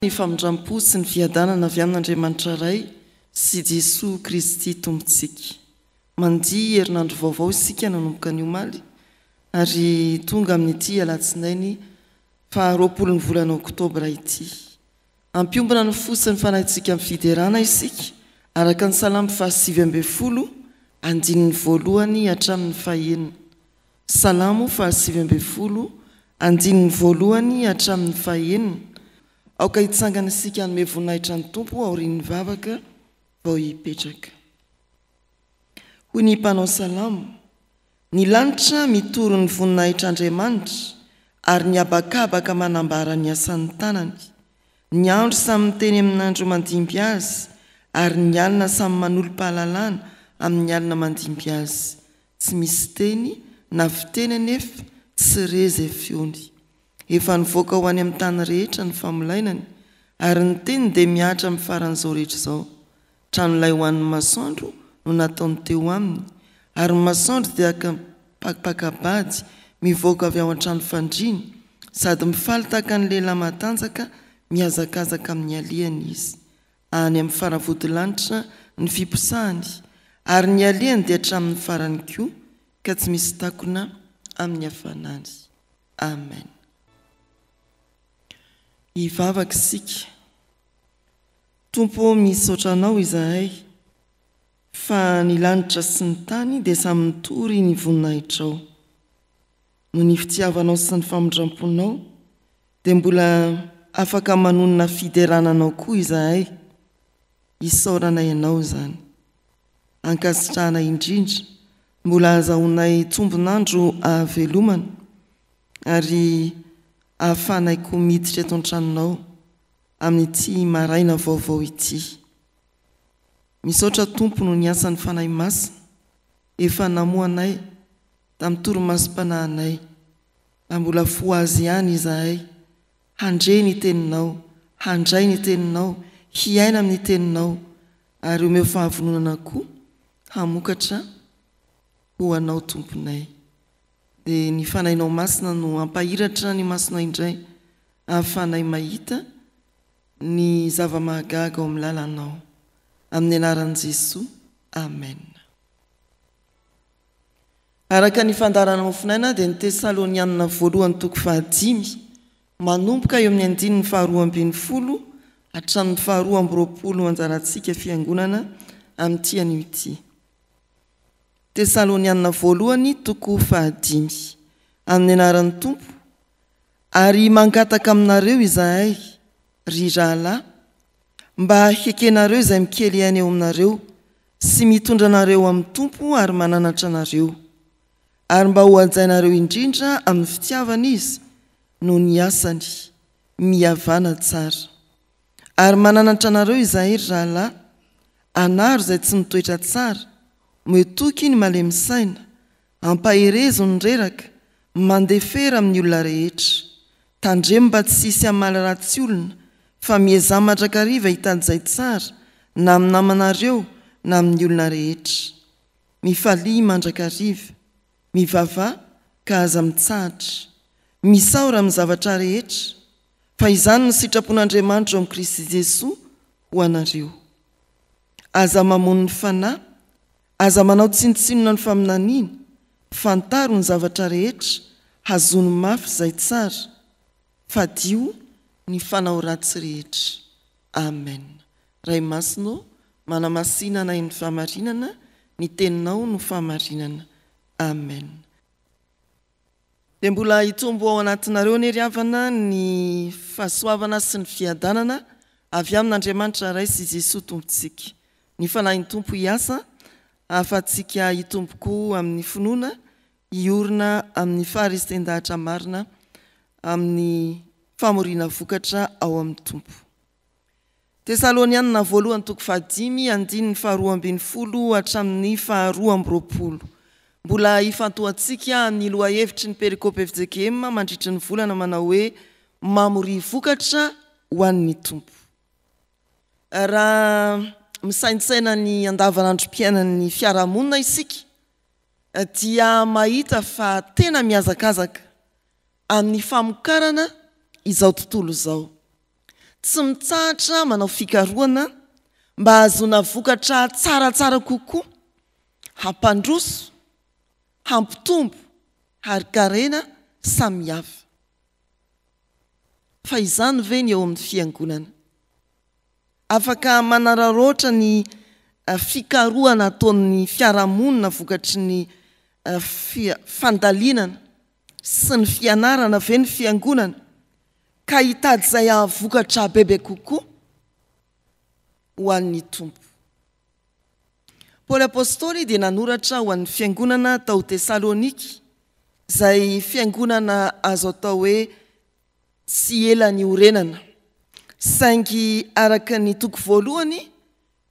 Ny famindrampo sy ny fiadanana avy amin'Andriamanitra ray sy Jesosy Kristy tompontsika. Mandihy herinandro vaovao isika nanomboka ny omaly ary tonga amin'ity alatsinainy 20 volana oktobra ity. Ampiombana ny fosin'ny fanahintsika amin'ny fiderana isika araka ny Salamo 7:20 andininy voalohany hatramin'ny fahaenina. Salamo 7:20 andininy voalohany hatramin'ny fahaenina. Aoka hitsangana isika hanome voninahitra ny Tompo aorian'ny vavaka vao hipetraka. Hoy ny mpanao salamo: ny lanitra mitoro ny voninahitr'Andriamanitra ary ny habakabaka manambara ny asan'ny tanany. Ny andro samy miteny amin'andro mandimby azy ary ny alina samy manolo-pahalalana amin'ny alina mandimby azy. Tsy misy teny na fiteny nefa tsy rezy feony. Efa nivoaka ho any amin'ny tany rehetra ny famolainany ary ny teny dia miatra amin'ny faran'izao rehetra izao. Tranolay ho an'ny masoandro no nataony teo aminy ary ny masoandro dia pakapakabady mivoaka avy ao an-trano fandriany sady mifaly tahaka ny lehilahy matanjaka mihazakazaka amin'ny alihany izy. Any amin'ny faravodilanitra ny fiposahany ary ny alihany dia hatramin'ny farany koa ka tsy misy takona amin'ny hafanany. Amen. Hivavaka isika. Tompo misaotra anao izahay fa ny lanitra sy ny tany dia samy mitory ny voninahitrao. No ny fitiavanao sy ny famindramponao dia mbola afaka manonona fiderananao koa izahay. Isaoranay ianao izany. Ankasitrahana indrindra mbola azahoanay tombonandro ahavelomana ary ahafanay koa miditra eto an-tranonao amin'ity maraina vaovao ity. Misaotra Tompo no ny asan'ny fanahy masina efa namoanay tamin'ny toromasom-panahinay mba mbola fo azy ihany izahay handre ny teninao, handray ny teninao, hiaina amin'ny teninao ary omeo fahavononana koa hamokatra ho anao Tomponay. Dia ny fanahinao masina no ampahiratra ny masonay indray ahafanay mahita ny zava-mahagaga ao amin'ny lalanao. Amin'ny anaran'i Jesosy. Amen. Araka ny fandarana mofinaina dia ny Tesalonianina voalohany 5 manomboka eo amin'ny 2:20 hatramin'ny 2:20 anjarantsika fiangonana amin'ity anio ity. Tesalonianina voalohany 5 amin'ny anaran'ny Tompo. Ary mangataka aminareo izahay ry rahalahy mba hekenareo izay mikely ihany eo aminareo sy mitondra anareo amin'ny Tompo ary mananatra anareo ary mba ho hajainareo indrindra amin'ny fitiavana izy no ny asany mihavana tsara ary mananatra anareo izahay ry rahalahy anaro izay tsy mitoetra tsara metoky ny malemisaina ampaherezo ny reraka mandefera amin'ny olona rehetra tandremo mba tsy hisy amaly ratsy olona fa miezama mandrakariva hitady izay tsara na amin'ny namanareo na amin'ny olona rehetra. Mifalia mandrakariva, mivavah ka aza mitsahatra, misaora amin'ny zavatra rehetra, fa izany ny sitrapon'Andriamanitra ao amin'ny Kristy Jesosy ho anareo. Aza mamono ny fanahy, aza manao tsinotsinona ny faminaniana, fantaro ny zavatra rehetra, hazony mafy izay tsara, fadio ny fanao ratsy rehetra. Amen. Ray masino manamasinana ny fahamarinana, ny teninao no fahamarinana. Amen. Dia mbola hitombo ao anatinareo ny ry-havana ny fahasoavana sy ny fiadanana avy amin'Andriamanitra ray sy Jesosy tompontsika. Ny fanahin'ny Tompo hiasa ahafahantsika hitomboko amin'ny finoana, hiorina amin'ny faharesten-dahatra marina amin'ny famoriana vokatra ao amin'ny Tompo. Tesalonianina voalohany 5 andininy 2:20 hatramin'ny 2:20. Mbola hifantohantsika ny lohahevitry ny perikopy FJKM mandritry ny volana manao hoe mamoria vokatra ho an'ny Tompo. Raha misaintsaina ny andavanandrom-piainan'ny fiarahamonina isika dia mahita fa tena mihazakazaka amin'ny famokarana izao tontolo izao. tsy mitsahatra manao fikaroana mba hazona vokatra tsaratsara kokoa, hampandroso, hampitombo ary karena samihafa. Fa izany ve ny eo amin'ny fiangonana? Afaka manararoatra ny fikaroana ataon'ny fiarahamonina vokatry ny fandalinana sy ny fianarana ve ny fiangonana ka hitady izay vokatra bebe kokoa ho an'ny tompo. Paoly apôstôly dia nanoratra ho an'ny fiangonana tao Tesalonika, izay fiangonana azo atao hoe tsy ela ny orenana, saingy araka ny toko voalohany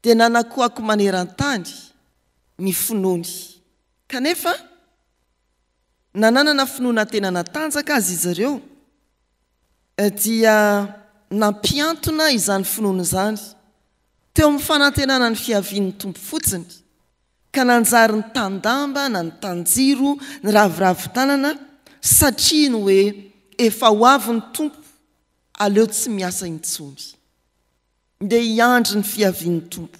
dia nanakoako maneran-tany ny finoany. Kanefa nananana finoana tena natanjaka azy izy ireo dia nampiantona izany finoana izany teo amin'ny fanantenana ny fiavian'ny tompo fotsiny, ka nanjary ny tandamba na ny tanjiro ny raviravi-tanana satria ny hoe efa ho avy ny tompo, aleo tsy miasa intsony. Dia hiandry ny fiavian'ny tompo.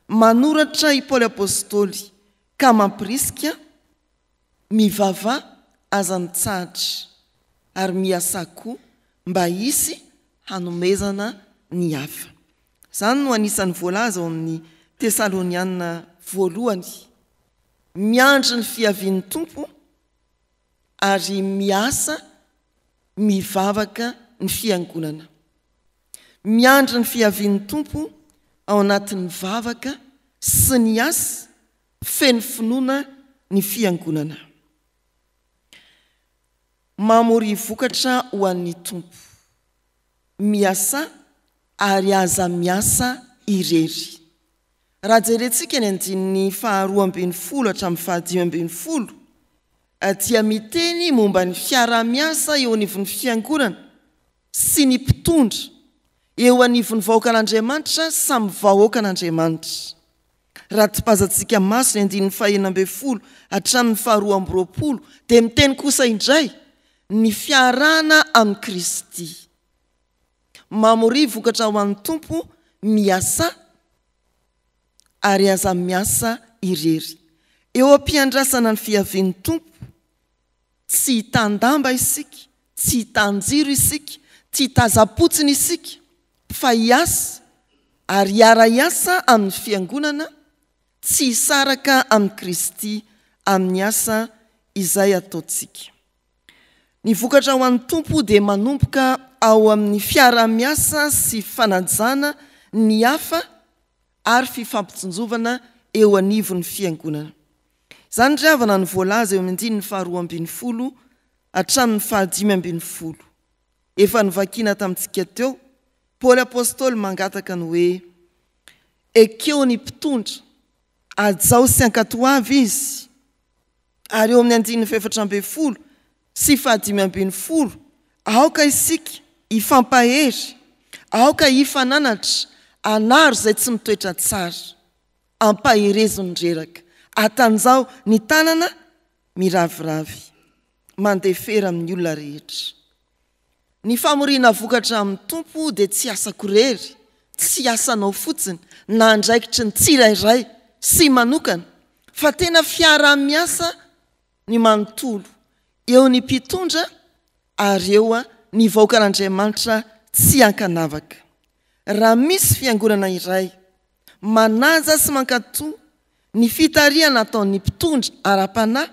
Manoratra i Paoly apôstôly ka mampirisika, mivava aza mitsahatra ary miasa koa mba hisy hanomezana ny hafa. Izany no anisan'ny voalaza ao amin'ny Tesaloniana voalohany. Miandry ny fiavian'ny tompo ary miasa mivavaka ny fiangonana. Miandry ny fiavian'ny tompo ao anatin'ny vavaka sy ny asa feno finoana ny fiangonana. Mamory vokatra ho an'ny tompo, miasa ary aza miasa irery. Raha jerentsika ny andininy 12 hatramin'ny 15 dia miteny momba ny fiara-miasa eo anivon'ny fiangonana sy ny mpitondra eo anivon'ny vahoakan'Andriamanitra samy vahoakan'Andriamanitra. Raha tipazantsika maso ny andininy 19 hatramin'ny 20 dia miteny kosa indray ny fiarahana amin'ny Kristy. Mamory vokatra ho an'ny tompo, miasa ary aza miasa irery. Eo am-piandrasana ny fiavian'ny tompo, tsy hitandamba isika, tsy hitanjiro isika, tsy hitazapotsiny isika, fa hiasa ary hiara-iasa amin'ny fiangonana, tsy hisaraka amin'ny Kristy amin'ny asa izay ataontsika. Ny vokatra ho an'ny tompo dia manomboka ao amin'ny fiara-miasa sy fanajana ny hafa ary fifampitsinjovana eo anivon'ny fiangonana. Izany ndray havana ny voalaza eo amin'ny 12 hatramin'ny 15. Efa nivakiana tamintsika teo, Paoly apôstôly mangataka ny hoe ekeo ny mpitondra, ajao sy ankatoavy izy. Ary eo amin'ny 14 sy 15 aoka isika hifampahery, aoka hifananatra, anaro izay tsy mitoetra tsara, ampaherezony reraka, atanjao ny tanana miraviravy, mandefera amin'ny olona rehetra. Ny famoriana vokatra amin'ny tompo dia tsy asa korery, tsy asanao fotsiny, na andraikitry ny tsirairay sy manokana, fa tena fiara-miasa ny manontolo eo ny mpitondra ary eo ny vahoakan'Andriamanitra tsy ankanavaka. Raha misy fiangonana iray manaja sy mankatoa ny fitariana ataon'ny mpitondra ara-panahy,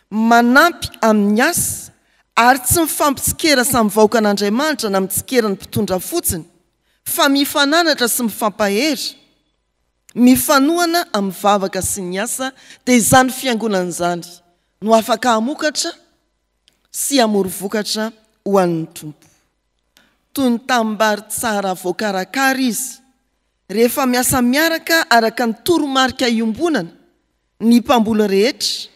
manampy amin'ny asa ary tsy mifampitsikera samy vahoakan'Andriamanitra na mitsikera ny mpitondra fotsiny, fa mifananatra sy mifampahery, mifanohana amin'ny vavaka sy ny asa, dia izany fiangonana izany no afaka hamokatra sy hamory vokatra ho an'ny tompo. Toy ny tambary tsara voakarakara izy, rehefa miasa miaraka araka ny toromarika iombonana, ny mpamboly rehetra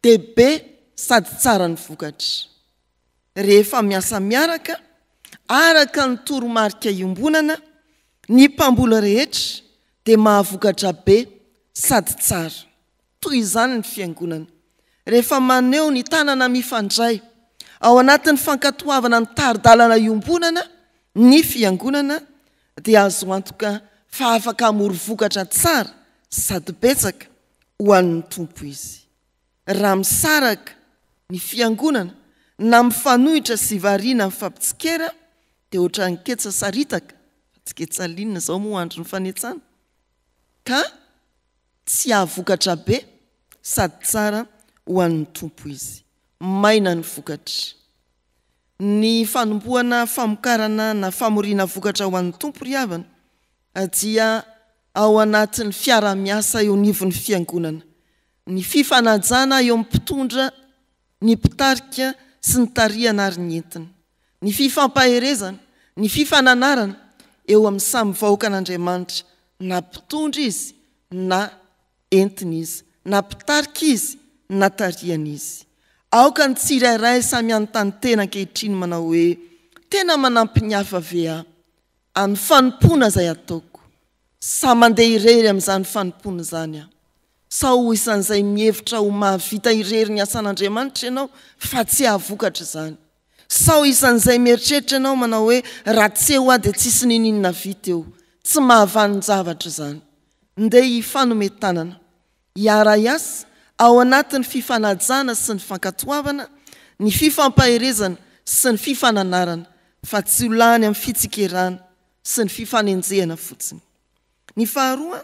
dia be sady tsara ny vokatra. Rehefa miasa miaraka araka ny toromarika iombonana, ny mpamboly rehetra dia mahavokatra be sady tsara. Toy izany ny fiangonana. Rehefa maneho ny tanana mifandray ao anatin'ny fankatoavana ny taridalana iombonana ny fiangonana dia azo antoka fa afaka hamory vokatra tsara sady betsaka ho an'ny tompo izy. Raha misaraka ny fiangonana na mifanohitra sy variana amin'ny fampitsikera dia ohatra ny ketsa saritaka, tsy ketsalinina zao moa andro ny fanetsana, ka tsy ahavokatra be sady tsara ho an'ny tompo izy. Maina ny vokatra. Ny fanombohana famokarana na famoriana vokatra ho an'ny tompo ry havana dia ao anatin'ny fiara-miasa eo anivon'ny fiangonana. Ny fifanajana eo amin'ny mpitondra, ny mpitarika sy ny tarihana ary ny entina. Ny fifampaherezana, ny fifananarana eo amin'ny samy vahoaka an'Andriamanitra, na mpitondra izy na entina izy, na mpitarika izy na tarihana izy. Aoka ny tsirairay samy anontany tena ankehitriny manao hoe tena manampy ny hafa ve aho amin'ny fanompoana izay ataoko, sa mandeha irery amin'izany fanompoana izany aho, sa ho isan'izay mihevitra ho mahavita irery ny asan'Andriamanitra ianao fa tsy ahavokatra izany, sa ho isan'izay mieritreritra ianao manao hoe raha tsy eo aho dia tsisy nininona vita eo, tsy mahavan'ny zavatra izany. Ndeha hifanometanana, hiara-iasa ao anatin'ny fifanajana sy ny fankatoavana, ny fifampaherezana sy ny fifananarana, fa tsy ho lany amin'ny fitsikerana sy ny fifanenjehana fotsiny. Ny faharoa,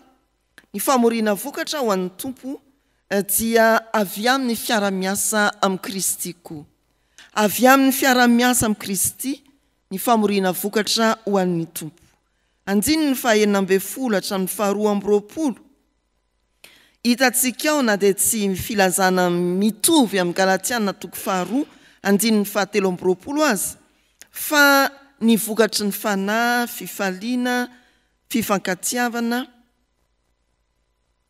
ny famoriana vokatra ho an'ny tompo dia avy amin'ny fiara-miasa amin'ny Kristy koa. Avy amin'ny fiara-miasa amin'ny Kristy ny famoriana vokatra ho an'ny tompo. Andiny ny 9 hatramin'ny 12. Hitantsika ao na dia tsy filazana mitovy amin'ny Galatiana 2 andiny ny 17 azy, fa ny vokatry ny fanahy, fifaliana, fifankatiavana,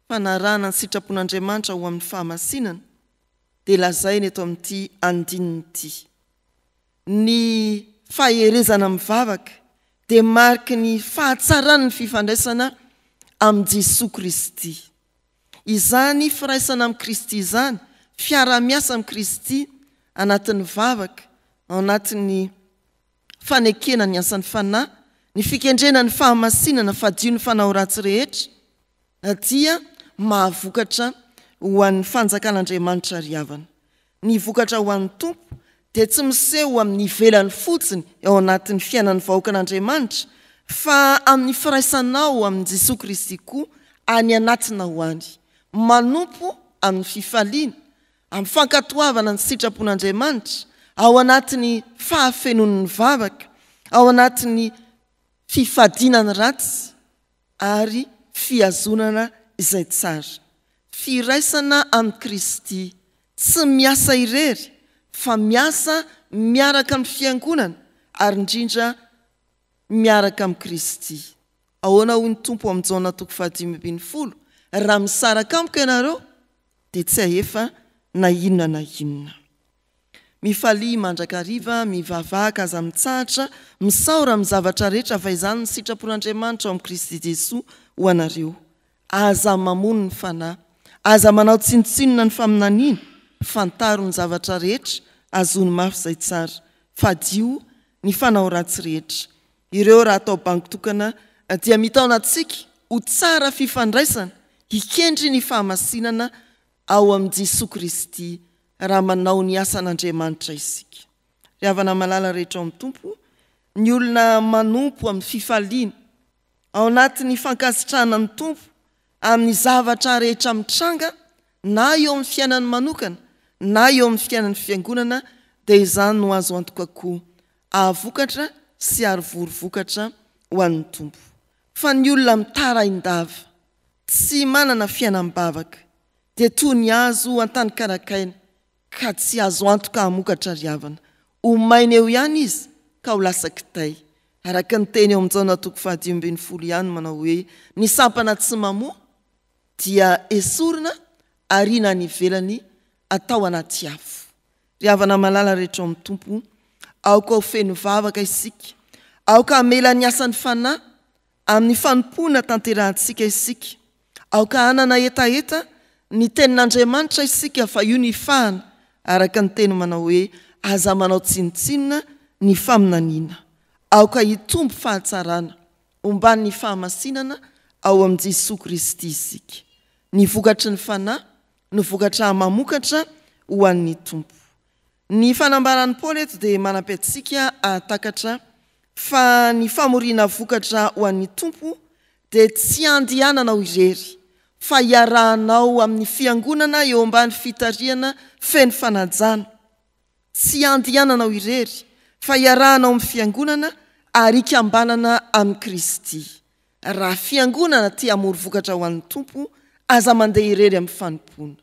fanarana ny sitrapon'Andriamanitra ho amin'ny fahamasinana, dia lazainy eto amin'ity andininy ity. Ny faherezana mivavaka dia mariky ny fahatsarany ny fifandraisana amin'ny Jesosy Kristy. Izany firaisana amin'ny Kristy izany, fiara-miasa amin'ny Kristy anatin'ny vavaka, anatin'ny fanekena ny asan'ny fanahy, ny fikendrena ny fahamasinana fadio ny fanao ratsy rehetra, dia mahavokatra ho an'ny fanjakan'Andriamanitra ry havana. Ny vokatra ho an'ny tompo dia tsy miseho amin'ny ivelany fotsiny eo anatin'ny fiainan'ny vahoaka an'Andriamanitra, fa amin'ny firaisanao amin'ny Jesosy Kristy koa any anatina ho any. Manompo amin'ny fifaliana, amin'ny fankatoavana ny sitrapon'Andriamanitra, ao anatin'ny fahafenon'ny vavaka, ao anatin'ny fifadinany ratsy ary fiazonana izay tsara. Firaisana amin'ny Kristy, tsy miasa irery, fa miasa miaraka amin'ny fiangonana ary indrindra miaraka amin'ny Kristy. Ahoana hoy ny tompo amin'ny Jaona 5:20, raha misaraka amiko ianareo dia tsy ahefa na inona na inona. Mifalia mandrakariva, mivavaka aza mitsahatra, misaora amin'ny zavatra rehetra fa izany ny sitrapon'Andriamanitra ao amin'ny Kristy Jesosy ho anareo. Aza mamono ny fanahy, aza manao tsinotsinona ny faminaniana, fantaro ny zavatra rehetra, azony mafy izay tsara, fadio ny fanao ratsy rehetra. Ireo raha atao bango tokana dia mitaona antsika ho tsara fifandraisana, hikendry ny fahamasinana ao amin'ny Jesosy Kristy raha manao ny asan'Andriamanitra isika. Ry havana malala rehetra ao amin'ny tompo, ny olona manompo amin'ny fifaliana, ao anatin'ny fankasitrahana ny tompo, amin'ny zavatra rehetra mitranga, na eo amin'ny fiainany manokana, na eo amin'ny fiainany fiangonana, dia izany no azo antoka koa ahavokatra sy ary vokatra ho an'ny tompo. Fa ny olona mitaraindava, tsy manana fiainam-bavaka, dia toy ny azo an-tany karakaina, ka tsy azo antoka hamokatra ry havana. Ho maina eo ihany izy, ka ho lasa kitay. Araka ny teny eo amin'ny Jaona 5:20 ihany manao hoe, ny sampana tsy mamoa dia esorina ary na nivelany atao anaty afo. Ry havana malala rehetra ao amin'ny tompo, aoka ho feno vavaka isika, aoka hamela ny asan'ny fanahy amin'ny fanompoana tanterahantsika isika, aoka hanana etaeta ny tenin'Andriamanitra isika fa io ny fahana, araka ny teny manao hoe aza manao tsinotsinona ny faminaniana. aoka hitombo fahatsarana omban'ny fahamasinana ao amin'i Jesosy Kristy isika. Ny vokatry ny fanahy no vokatra mamokatra ho an'ny tompo. Ny fanambaran'ny Paoly eto dia manam-piatsika atakatra fa ny famoriana vokatra ho an'ny tompo dia tsy andiananao irery fa iarahanao amin'ny fiangonana eo ambany fitariana feno fanajana. Tsy andiananao irery fa iarahanao amin'ny fiangonana ary ikambanana amin'ny Kristy. Raha fiangonana tia hamory vokatra ho an'ny tompo, aza mandeha irery amin'ny fanompona.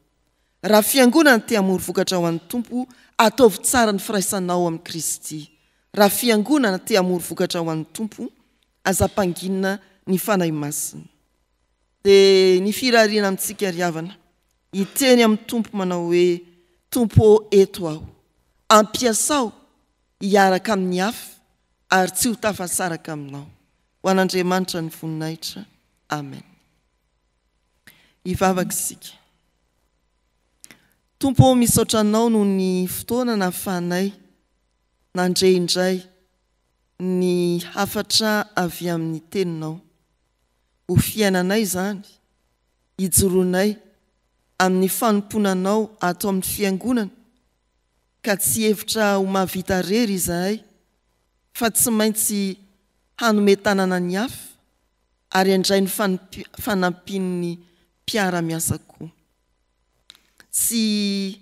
Raha fiangonana tia hamory vokatra ho an'ny tompo, ataovy tsara ny firaisanao amin'ny Kristy. Raha fiangonana tia hamory vokatra ho an'ny tompo, aza mpanginina ny fanahy masina. Dia ny firariana amintsika ry havana, hiteny amin'ny tompo manao hoe tompo eto aho, ampiasao hiaraka amin'ny hafa ary tsy ho tafasaraka aminao. Ho an'Andriamanitra ny voninahitra. Amen. Hivavaka isika. Tompo, misaotra anao noho ny fotoana nahafahanay nandre indray ny hafatra avy amin'ny teninao. Ho fiainanay izany, hijoroanay amin'ny fanomponanao ato amin'ny fiangonana, ka tsy hevitra ho mahavita rery izahay, fa tsy maintsy hanome tanana ny hafa ary handray ny fanampin'ny mpiara-miasa koa. Tsy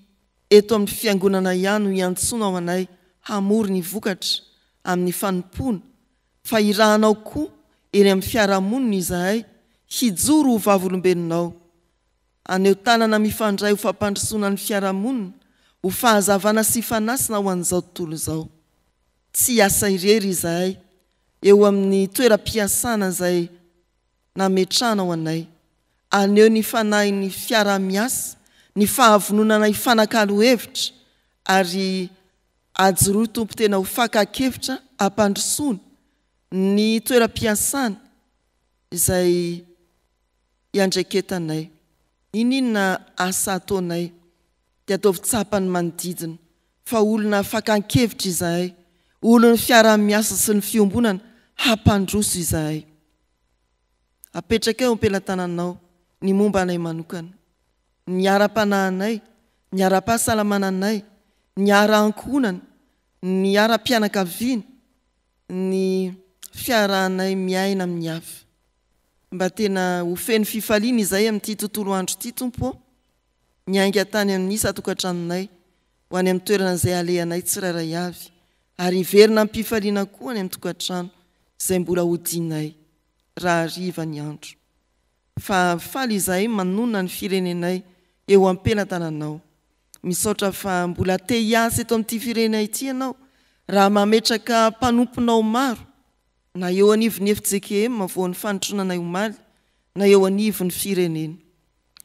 eto amin'ny fiangonana ihany no iantsoana ao anay hamory ny vokatra amin'ny fanompona, fa irahanao koa eny amin'ny fiarahamonina izahay hijoro ho vavolombelonao, aneo tanana mifandray ho fampandrosoana ny fiarahamonina, ho fahazavana sy fanasina ho an'izao tontolo izao. Tsy asa irery izahay eo amin'ny toeram-piasana izay nametrana ao anay, aneo ny fanahy ny fiara-miasa, ny fahavononana hifanakalo hevitra ary ajoroa tompo tena ho fakakevitra hampandrosoana ny toeram-piasana izay iandraiketanay. Ininona asa ataonay dia ataovy tsapany manodidina, fa olona fakan-kevitra izahay, olona fiara-miasa sy ny fiombonana hampandroso izahay. Apetraka eo am-pelantananao ny momba anay manokana, ny ara-panahinay, ny ara-pahasalamananay, ny ara-ankonana, ny ara-pianakaviana, ny fiarahanay miaina amin'ny hafa. Mba tena ho feno fifaliana izay amin'ity tontolo andro ity, Tompo, miainga tany amin'ny isa-tokantranonay, ho any amin'ny toerana izay alehanay tsirairay avy, ary hiverina ampifaliana koa any amin'ny tokantrano izay mbola hodinay raha hariva ny andro. Fa faly izahay manonona ny firenenay eo am-pelantananao. Misaotra fa mbola te hiasa eto amin'ity firenenay ity ianao, raha mametraka mpanomponao maro, na eo anivon'ny FJKM vao ny fanotronanay omaly, na eo anivon'ny firenena.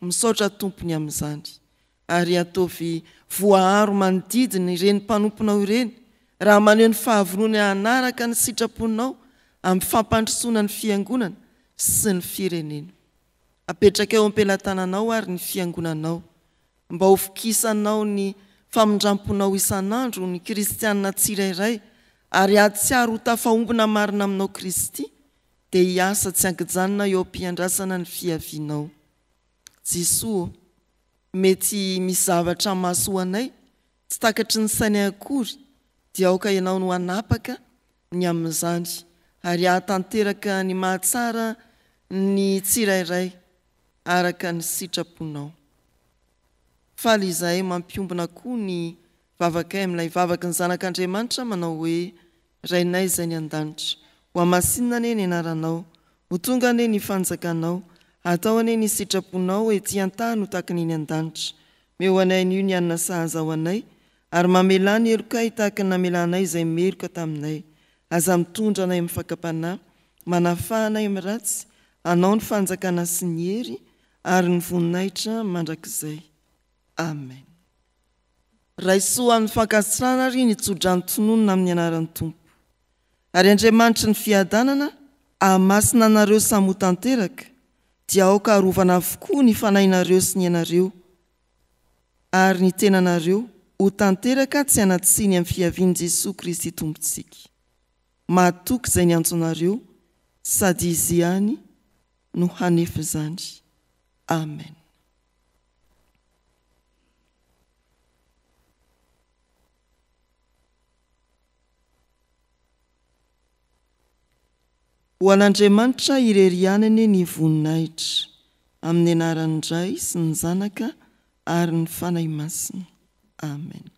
Misaotra tompony amin'izany, ary ataovy voaharo manodidina ireny mpanomponao ireny, raha maneho ny fahavonona hanaraka ny sitraponao amin'ny fampandrosoana ny fiangonana sy ny firenena. Apetraka eo am-pelantananao ary ny fiangonanao, mba ho fokisanao ny famindramponao isan'andro ny kristianina tsirairay, ary atsiaro ho tafahombona marina aminao Kristy, dia hiasa tsy ankijanona eo am-piandrasana ny fiavianao. Jesosy, mety misy zavatra mahasoa anay, tsy takatry ny sainay akory, dia aoka ianao no hanapaka ny amin'izany, ary hahatanteraka ny mahatsara ny tsirairay araka ny sitraponao. Faly izahay mampiombona koa ny vavakay amin'ilay vavaky ny zanak'Andriamanitra, manao hoe rainay izay ny an-danitra, ho amasinina ane ny anaranao, ho tonga ane ny fanjakanao, atao ane ny sitraponao ety an-tany ho tahaka ny an-danitra. Meo anay ny io ny anina sahaza ho anay, ary mamela ny elokay tahaka ny namelanay izay meloka taminay. Aza mitondra anay amin'ny fakapanahy, manafahanay amin'ny ratsy, anao ny fanjakana sy ny hery ary ny voninahitra mandrakizay. Amen. Raisoa amin'ny fankasitrahana ary ny tsodrano-tononona amin'ny anaran'ny Tompo. Ary Andriamanitra ny fiadanana, ahamasina anareo samy ho tanteraka, dia aoka arovana avokoa ny fanahinareo sy ny anareo, ary ny tenanareo ho tanteraka tsy anatsiny amin'ny fiavian'i Jesosy Kristy Tompontsika. mahatoky izay ny antsonareo sady izy ihany no hanefa izany. Amen. Ho an'Andriamanitra irerianany ny voninahitra, amin'ny anaran'ny Ray sy ny Zanaka ary ny fanahy masina. Amen.